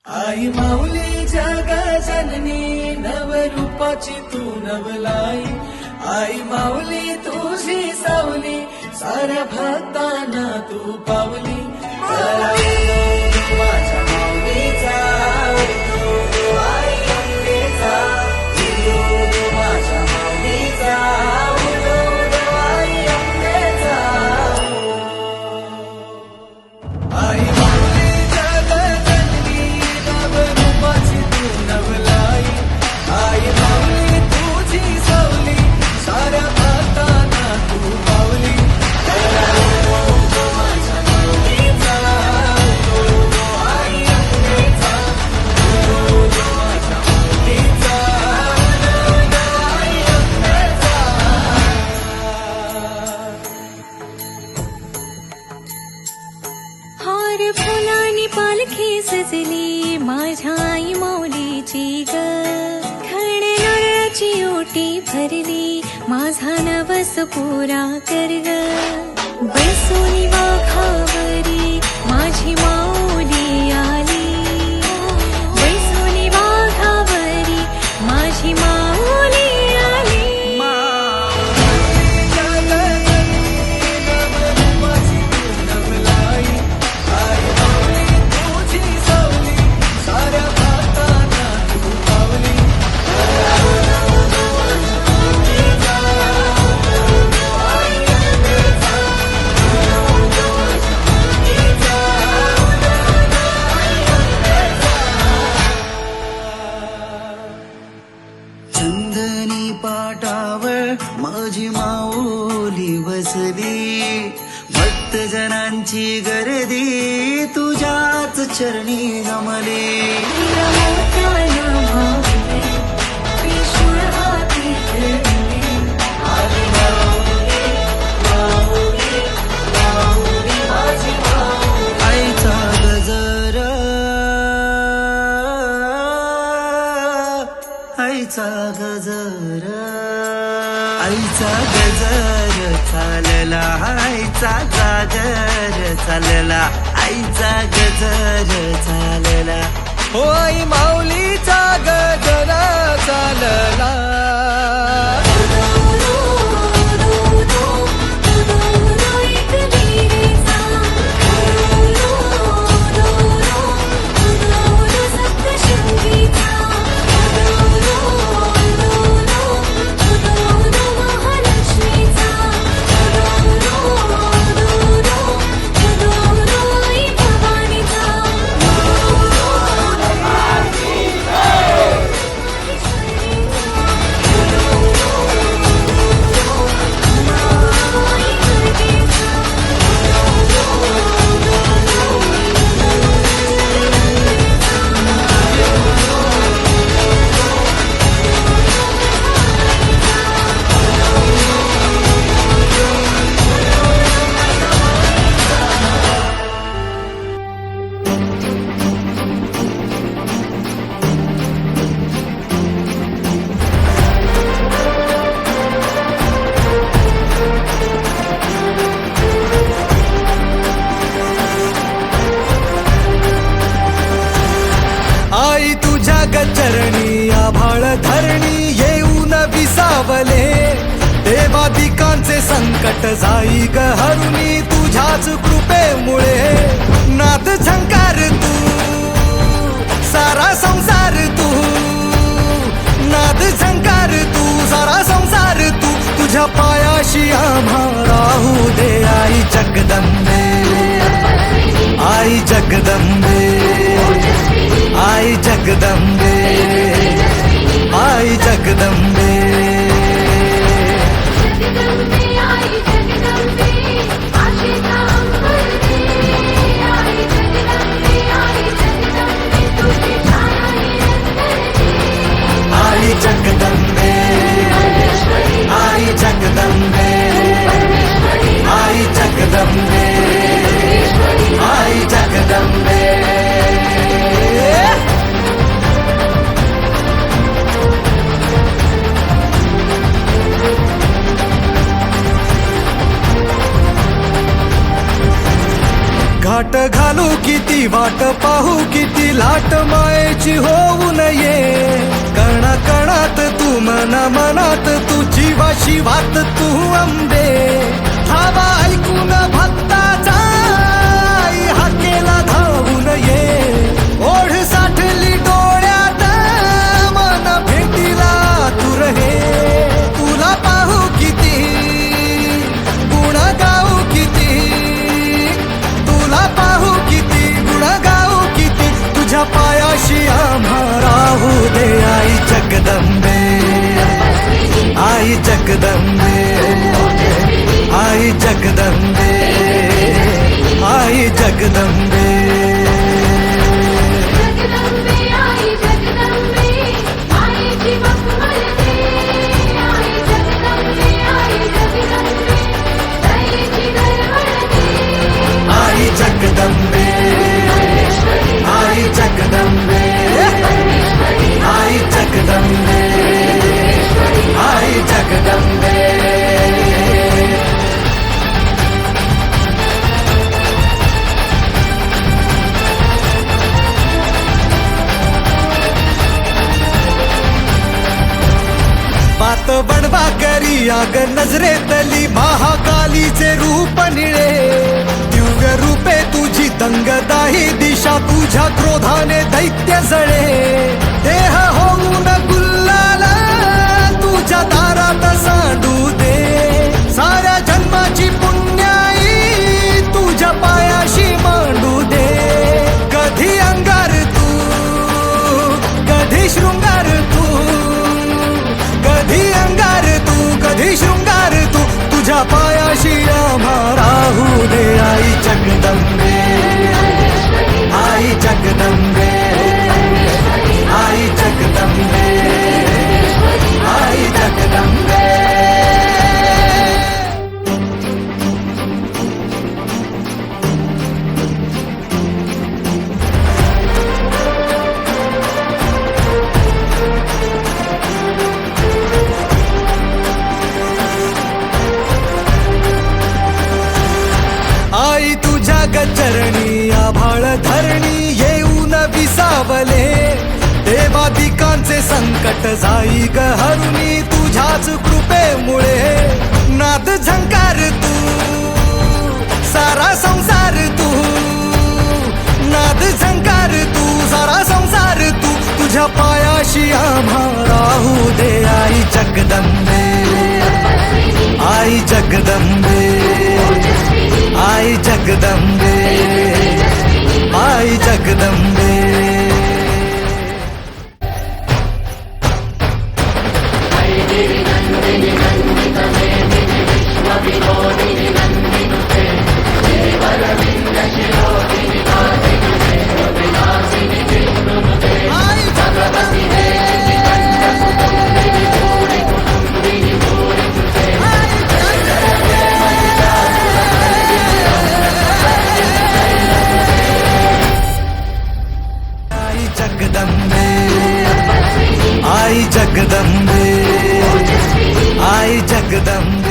आई माऊली जगजननी नवरूपाची तू नवलाई. आई माऊली तुझी सावली साऱ्या भक्तांना तू पावली. चला उदो माझ्या माऊलीचा उदो आई अंबेचा उदो माझ्या माऊलीचा उदो आई अंबेचा. आई माऊली जगजननी नवरूपाची तू नवलाई. आई माऊली तुझी सावली साऱ्या भक्तांना तू पावली. चला उदो माझ्या माऊलीचा उदो आई अंबेचा उदो माझ्या माऊलीचा उदो आई अंबेचा. हार फुलांनी पालखी सजली माझ्या आई माऊलीची ग. खण नारळाची ओटी भरली माझा नवस पुरा कर ग. बसुनी वाघावरी माझी माऊली आली. बसुनी वाघावरी माझी माऊली आली. चंदनी पाटावर माझी माऊली बसली. भक्तजनांची गर्दी तुझ्याच चरणी गमली. आईचा गजर आईचा गजर आईचा गजर चालला. आईचा जागर चालला. आईचा गजर चालला. हो आई माऊलीचा गजर चालला. आई तुझ्या गचरणी आभाळ धरणी येऊन विसावले. देवादिकांचे संकट जाई ग हरुणी तुझ्याच कृपेमुळे. नाद झंकार तू सारा संसार तू. नाद झंकार तू सारा संसार तू. तुझ्या पायाशी आम्हा राहू दे आई जगदंबे. आई जगदंबे आई जगदंबे आई जगदंबे. आई जगदंबे आई जगदंबे आई जगदंबे आई जगदंबे. किती वाट पाहू किती लाट मायेची होऊ नये कणा कणात तू मना मनात तू जीवाशी वात तू अंबे धावा ऐकून भक्ताचा आई हाकेला धावून ये ओढ साठली डोळ्यात मन भेटीला तू रहे तुला पाहू किती गुण गाऊ किती तुला पाहू किती गुण गाऊ किती तुझ्या पायाशी आम्हा राहू दे आई जगदंबे आई जगदंबे आई जगदंबे आई जगदंबे जगदंबे आई जगदंबे मायेची मखमलते आई जगदंबे दयेची गरवळते आई जगदंबे आई जगदंबे आई जगदंबे आई जगदंबे पात बडवा करी आग नजरेतली महाकालीचे रूप निळे दिव्य रूपे तुझी दंगदाही दिशा तुझ्या क्रोधाने दैत्य जळे देह होऊन गुल्लाला तुझ्या दारात सांडू दे साऱ्या जन्माची पुण्याई तुझ्या पायाशी मांडू दे कधी अंगार तू कधी शृंगार तू कधी अंगार तू कधी शृंगार तू तुझ्या पायाशी आम्हा राहू दे आई जगदंबे आई जगदंबे आई जगदंबे आई जगदंबे आई तुझ्या गचरणी आभाळ धरणी येऊन विसावले देवादिकांचे संकट जाई ग हरुणी तुझ्याच कृपेमुळे नाद झंकार तू सारा संसार तू नाद झंकार तू सारा संसार तू तुझ्या पायाशी आम्हा राहू दे आई जगदंबे आई जगदंबे आई जगदंबे आई जगदंबे आई जगदंबे आई जगदंबे आई जगदंबे